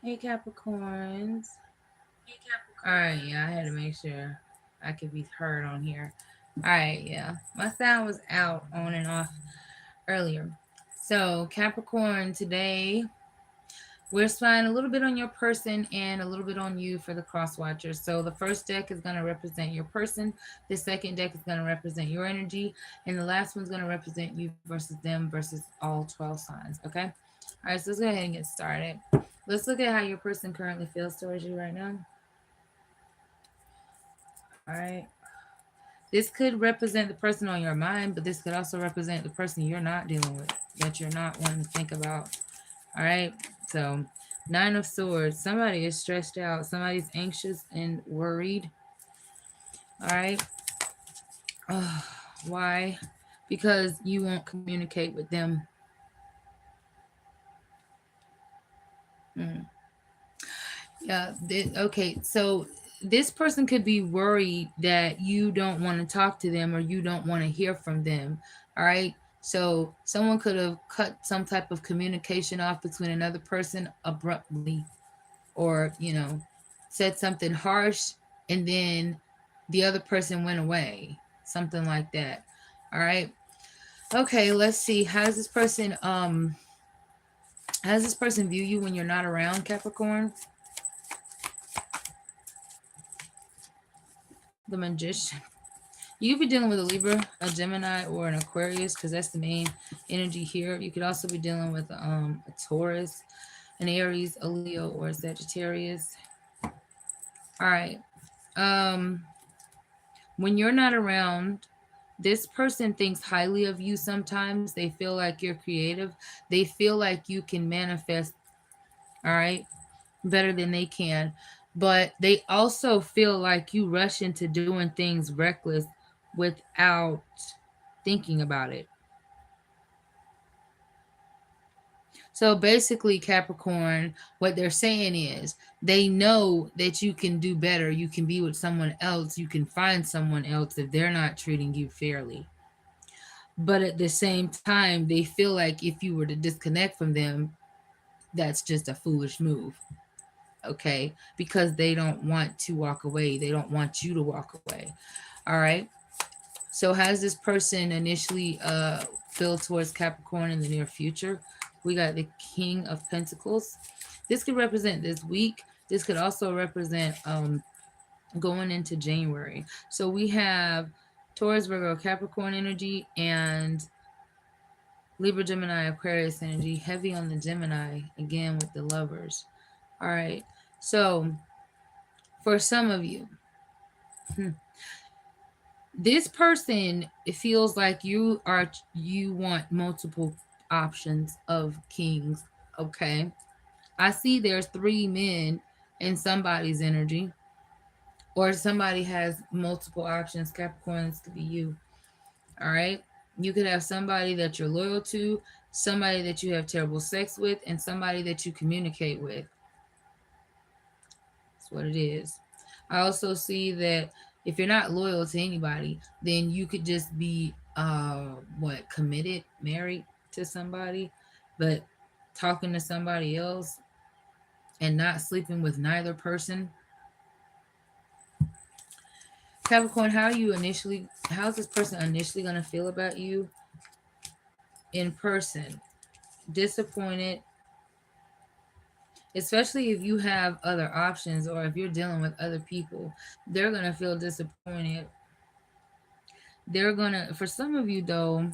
Hey Capricorns. All right, yeah, I had to make sure I could be heard on here. All right, yeah, my sound was out on and off earlier. So Capricorn, today we're spying a little bit on your person and a little bit on you for the cross watchers. So the first deck is going to represent your person, the second deck is going to represent your energy, and the last one's going to represent you versus them versus all 12 signs. Okay. All right, so let's go ahead and get started. Let's look at how your person currently feels towards you right now. All right. This could represent the person on your mind, but this could also represent the person you're not dealing with, that you're not wanting to think about. All right. So, Nine of Swords. Somebody is stressed out. Somebody's anxious and worried. All right. Why? Because you won't communicate with them. Hmm. Yeah. Okay. So, this person could be worried that you don't want to talk to them or you don't want to hear from them. All right. So someone could have cut some type of communication off between another person abruptly, or, said something harsh, and then the other person went away. Something like that. All right. Okay, let's see. How does this person view you when you're not around, Capricorn? The Magician. You could be dealing with a Libra, a Gemini, or an Aquarius, because that's the main energy here. You could also be dealing with a Taurus, an Aries, a Leo, or a Sagittarius. All right. Um, when you're not around, this person thinks highly of you sometimes. They feel like you're creative. They feel like you can manifest, all right, better than they can. But they also feel like you rush into doing things reckless without thinking about it. So basically, Capricorn, what they're saying is they know that you can do better. You can be with someone else. You can find someone else if they're not treating you fairly. But at the same time, they feel like if you were to disconnect from them, that's just a foolish move. Okay. Because they don't want to walk away. They don't want you to walk away. All right. So, has this person initially feel towards Capricorn in the near future? We got the King of Pentacles. This could represent this week. This could also represent going into January. So we have Taurus, Virgo, Capricorn energy, and Libra, Gemini, Aquarius energy. Heavy on the Gemini again with the Lovers. All right. So for some of you, this person, it feels like you want multiple options of kings. Okay. I see there's three men in somebody's energy, or somebody has multiple options. Capricorn, this could be you. All right. You could have somebody that you're loyal to, somebody that you have terrible sex with, and somebody that you communicate with. That's what it is. I also see that if you're not loyal to anybody, then you could just be committed, married to somebody, but talking to somebody else and not sleeping with neither person. Capricorn, how's this person initially gonna feel about you in person? Disappointed, especially if you have other options or if you're dealing with other people. They're gonna feel disappointed. For some of you though,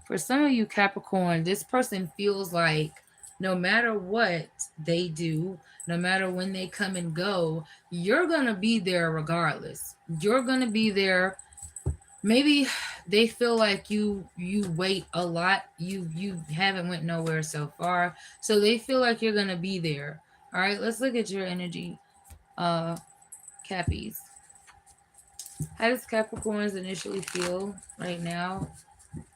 for some of you Capricorn, this person feels like no matter what they do, no matter when they come and go, you're gonna be there regardless. You're gonna be there. Maybe they feel like you wait a lot. You haven't went nowhere so far, so they feel like you're gonna be there. All right, let's look at your energy, uh Cappies. How does Capricorns initially feel right now,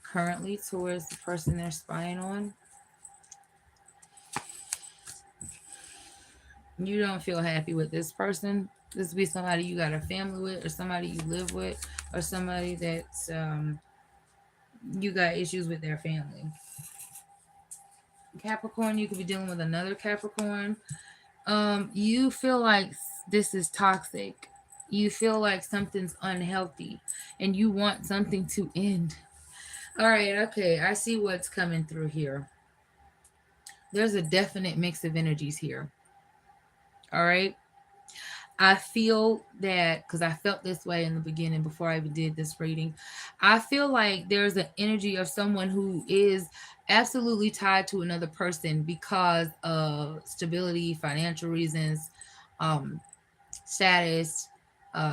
currently, towards the person they're spying on? You don't feel happy with this person. This be somebody you got a family with, or somebody you live with, or somebody that's you got issues with their family. Capricorn, you could be dealing with another Capricorn. You feel like this is toxic. You feel like something's unhealthy and you want something to end. All right, okay, I see what's coming through here. There's a definite mix of energies here. All right. I feel that because I felt this way in the beginning before I even did this reading. I feel like there's an energy of someone who is absolutely tied to another person because of stability, financial reasons, um, status.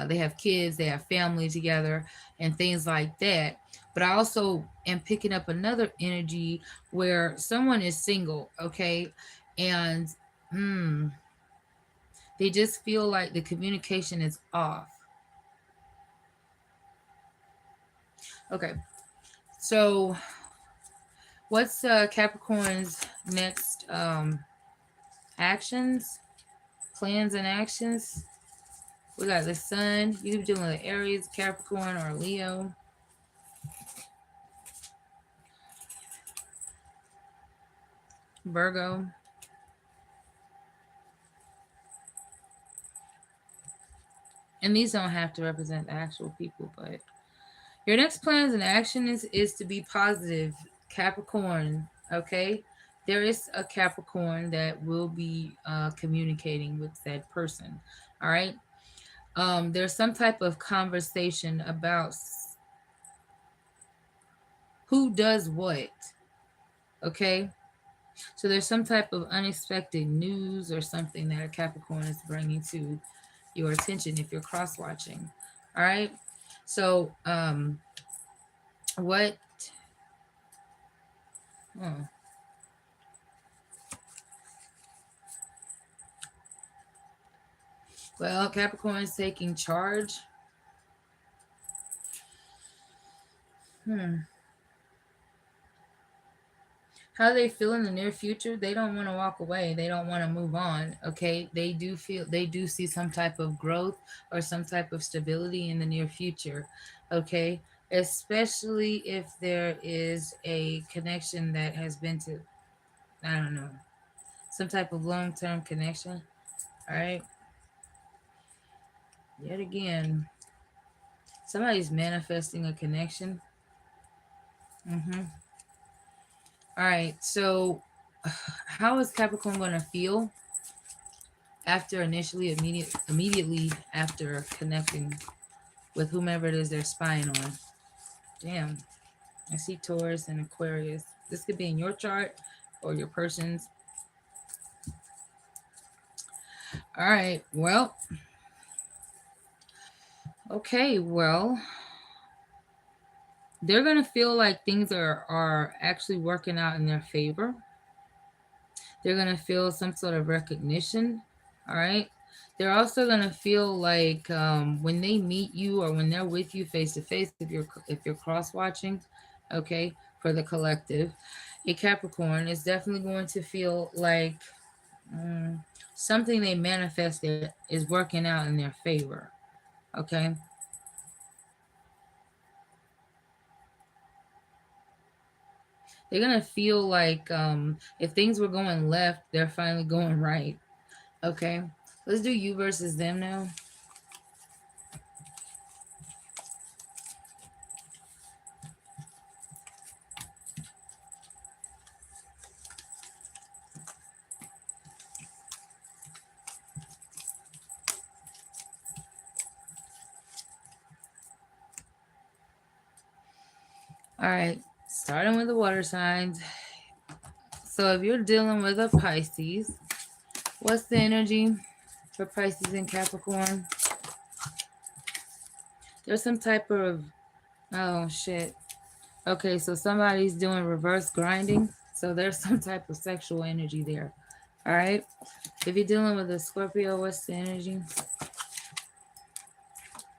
They have kids, they have family together, and things like that. But I also am picking up another energy where someone is single, okay, and mm, they just feel like the communication is off. Okay, so what's Capricorn's next actions, plans, and actions? We got the Sun. You could be dealing with Aries, Capricorn, or Leo, Virgo. And these don't have to represent actual people, but your next plans and action is to be positive, Capricorn. Okay, there is a Capricorn that will be communicating with that person. All right. There's some type of conversation about who does what. Okay. So there's some type of unexpected news or something that a Capricorn is bringing to your attention if you're cross watching. All right. So what? Oh, well, Capricorn is taking charge. Hmm. How they feel in the near future? They don't want to walk away. They don't want to move on. Okay. They do see some type of growth or some type of stability in the near future. Okay. Especially if there is a connection that has been to, I don't know, some type of long term connection. All right. Yet again, somebody's manifesting a connection. Mm-hmm. All right. So, how is Capricorn going to feel after immediately after connecting with whomever it is they're spying on? Damn. I see Taurus and Aquarius. This could be in your chart or your person's. All right. Well, okay. Well, they're going to feel like things are actually working out in their favor. They're going to feel some sort of recognition. All right. They're also going to feel like when they meet you or when they're with you face to face, if you're cross watching, okay, for the collective, a Capricorn is definitely going to feel like mm, something they manifested is working out in their favor. Okay. They're going to feel like if things were going left, they're finally going right. Okay. Let's do you versus them now. All right. Starting with the water signs. So if you're dealing with a Pisces, what's the energy for Pisces and Capricorn? There's some type of, oh shit. Okay, so somebody's doing reverse grinding. So there's some type of sexual energy there. All right. If you're dealing with a Scorpio, what's the energy?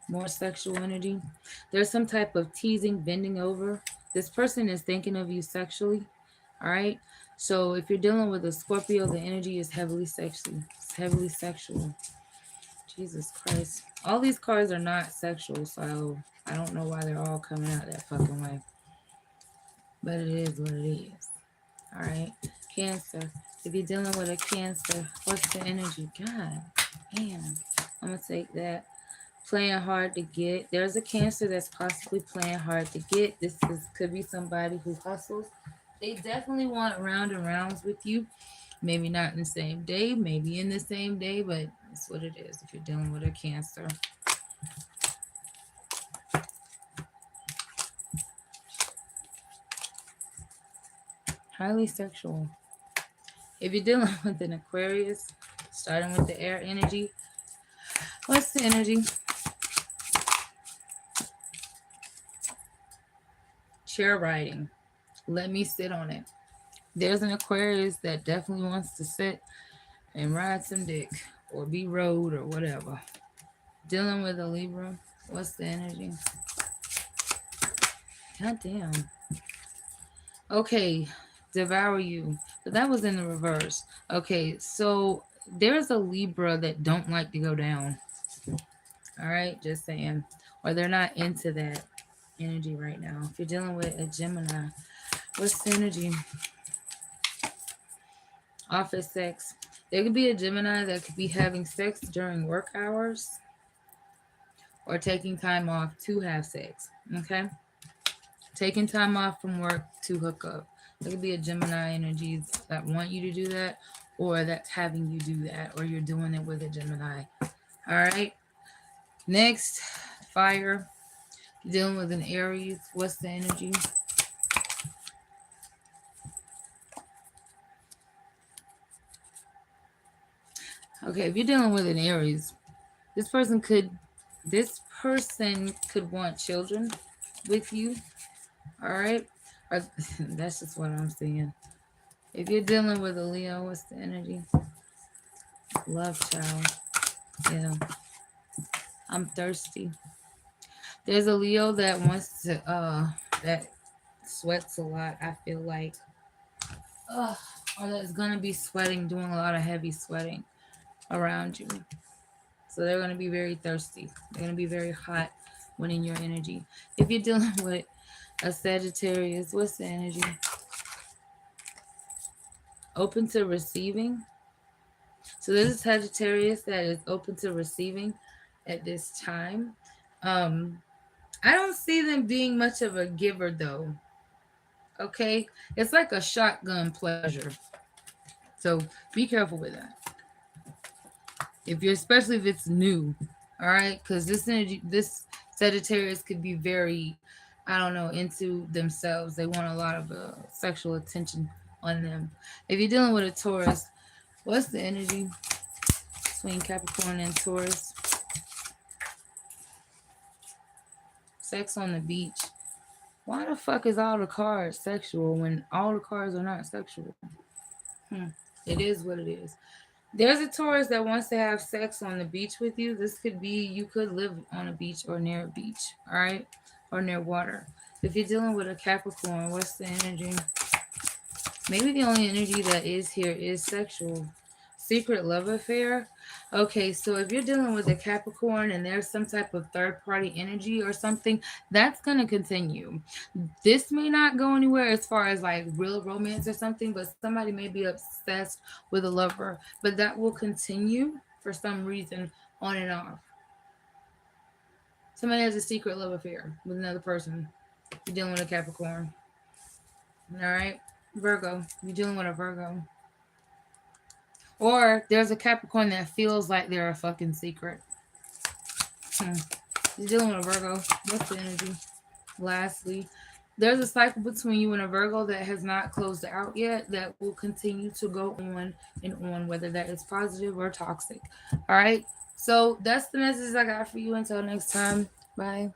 More sexual energy. There's some type of teasing, bending over. This person is thinking of you sexually. All right. So if you're dealing with a Scorpio, the energy is heavily sexual. It's heavily sexual. Jesus Christ. All these cards are not sexual, so I don't know why they're all coming out that fucking way. But it is what it is. All right. Cancer. If you're dealing with a Cancer, what's the energy? God, man. I'm going to take that. Playing hard to get. There's a Cancer that's possibly playing hard to get. Could be somebody who hustles. They definitely want round and rounds with you. Maybe not in the same day, maybe in the same day, but that's what it is if you're dealing with a Cancer. Highly sexual. If you're dealing with an Aquarius, starting with the air energy, what's the energy? Chair riding. Let me sit on it. There's an Aquarius that definitely wants to sit and ride some dick or be rode or whatever. Dealing with a Libra, what's the energy? God damn. Okay, devour you. But that was in the reverse. Okay, so there's a Libra that don't like to go down. All right, just saying. Or they're not into that energy right now. If you're dealing with a Gemini, what's the energy? Office sex. There could be a Gemini that could be having sex during work hours or taking time off to have sex. Okay? Taking time off from work to hook up. There could be a Gemini energy that want you to do that, or that's having you do that, or you're doing it with a Gemini. All right. Next, fire. Dealing with an Aries. What's the energy? Okay, if you're dealing with an Aries, this person could want children with you. All right. Or, that's just what I'm seeing. If you're dealing with a Leo, what's the energy? Love child. Yeah. I'm thirsty. There's a Leo that wants to that sweats a lot, I feel like. Or that's gonna be sweating, doing a lot of heavy sweating around you. So they're gonna be very thirsty. They're gonna be very hot when in your energy. If you're dealing with a Sagittarius, what's the energy? Open to receiving. So there's a Sagittarius that is open to receiving at this time. Um, I don't see them being much of a giver though. Okay, it's like a shotgun pleasure. So be careful with that. If you're, especially if it's new, all right, because this energy, this Sagittarius could be very, I don't know, into themselves. They want a lot of sexual attention on them. If you're dealing with a Taurus, what's the energy between Capricorn and Taurus? Sex on the beach. Why the fuck is all the cards sexual when all the cards are not sexual? It is what it is. There's a Taurus that wants to have sex on the beach with you. This could be you could live on a beach or near a beach, all right? Or near water. If you're dealing with a Capricorn, what's the energy? Maybe the only energy that is here is sexual. Secret love affair. Okay, so if you're dealing with a Capricorn and there's some type of third party energy or something, that's going to continue. This may not go anywhere as far as like real romance or something, but somebody may be obsessed with a lover, but that will continue for some reason on and off. Somebody has a secret love affair with another person. You're dealing with a Capricorn. All right, Virgo, you're dealing with a Virgo. Or there's a Capricorn that feels like they're a fucking secret. You're dealing with a Virgo. What's the energy? Lastly, there's a cycle between you and a Virgo that has not closed out yet that will continue to go on and on, whether that is positive or toxic. All right. So that's the message I got for you. Until next time. Bye.